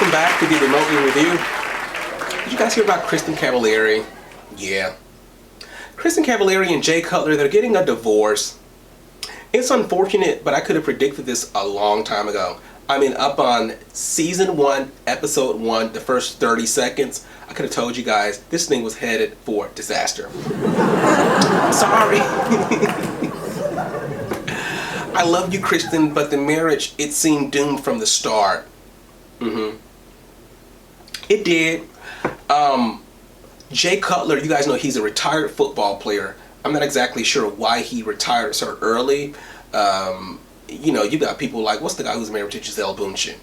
Welcome back to the Remotely Review. Did you guys hear about Kristin Cavallari? Yeah. Kristin Cavallari and Jay Cutler, they're getting a divorce. It's unfortunate, but I could have predicted this a long time ago. I mean, up on season 1, episode 1, the first 30 seconds, I could have told you guys this thing was headed for disaster. I'm sorry. I love you, Kristen, but the marriage, it seemed doomed from the start. It did. Jay Cutler, you guys know he's a retired football player. I'm not exactly sure why he retired so early. You know, you got people like, what's the guy who's married to Gisele Bündchen?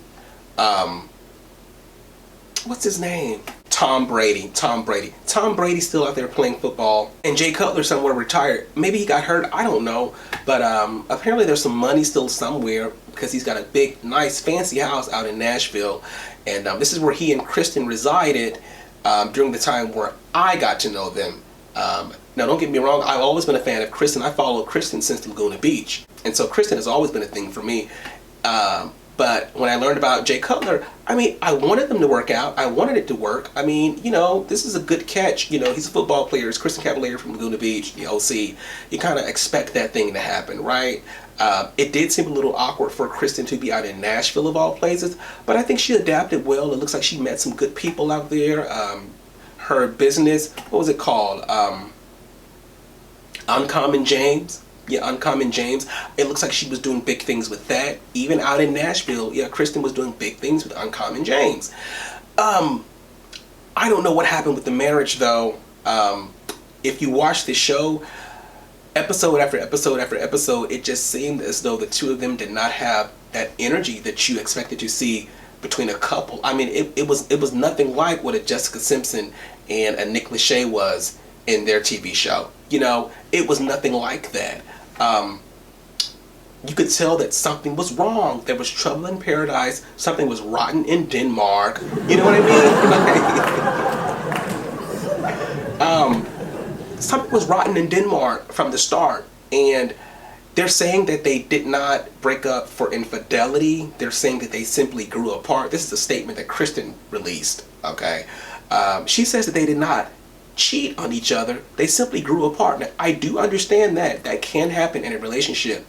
What's his name? Tom Brady. Tom Brady's still out there playing football. And Jay Cutler somewhere retired. Maybe he got hurt, I don't know. But apparently there's some money still somewhere because he's got a big, nice, fancy house out in Nashville. And this is where he and Kristen resided during the time where I got to know them. Now, don't get me wrong, I've always been a fan of Kristen. I followed Kristen since Laguna Beach. And so Kristen has always been a thing for me. But when I learned about Jay Cutler, I mean, I wanted them to work out. I wanted it to work. I mean, you know, this is a good catch. You know, he's a football player. It's Kristin Cavallari from Laguna Beach, the OC. You kind of expect that thing to happen, right? It did seem a little awkward for Kristen to be out in Nashville of all places, but I think she adapted well. It looks like she met some good people out there. Her business, what was it called? Uncommon James. Yeah, Uncommon James. It looks like she was doing big things with that. Even out in Nashville, yeah, Kristen was doing big things with Uncommon James. I don't know what happened with the marriage, though. If you watch the show, episode after episode after episode, it just seemed as though the two of them did not have that energy that you expected to see between a couple. I mean, it was nothing like what a Jessica Simpson and a Nick Lachey was in their TV show. You know, it was nothing like that. You could tell that something was wrong. There was trouble in paradise. Something was rotten in Denmark. You know what I mean? Something was rotten in Denmark from the start. And they're saying that they did not break up for infidelity. They're saying that they simply grew apart. This is a statement that Kristen released, okay? She says that they did not cheat on each other. They simply grew apart. Now, I do understand that. That can happen in a relationship.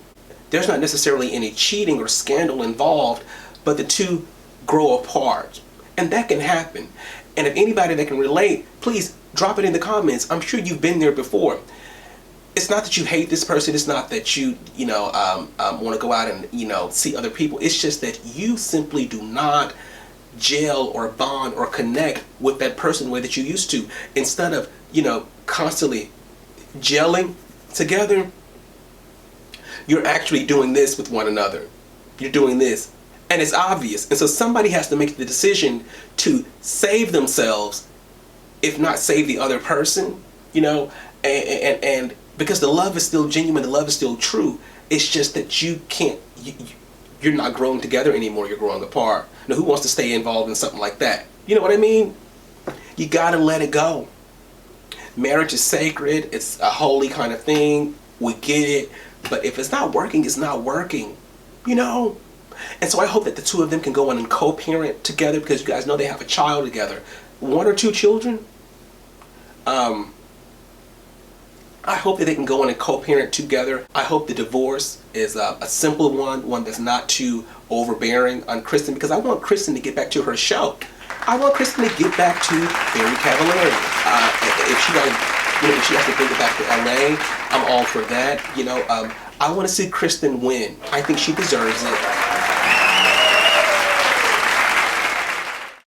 There's not necessarily any cheating or scandal involved, but the two grow apart. And that can happen. And if anybody that can relate, please drop it in the comments. I'm sure you've been there before. It's not that you hate this person. It's not that you want to go out and, see other people. It's just that you simply do not gel or bond or connect with that person the way that you used to. Instead of, constantly gelling together, you're actually doing this with one another. You're doing this. And it's obvious. And so somebody has to make the decision to save themselves, if not save the other person, and because the love is still genuine, the love is still true. It's just that you can't, you're not growing together anymore, you're growing apart. Now, who wants to stay involved in something like that? You know what I mean? You gotta let it go. Marriage is sacred, it's a holy kind of thing, we get it, but if it's not working, it's not working, And so I hope that the two of them can go on and co-parent together, because you guys know they have a child together. 1 or 2 children. I hope that they can go on and co-parent together. I hope the divorce is a simple one that's not too overbearing on Kristen, because I want Kristen to get back to her show. I want Kristen to get back to Very Cavallari. If she has to bring it back to LA, I'm all for that. I want to see Kristen win. I think she deserves it.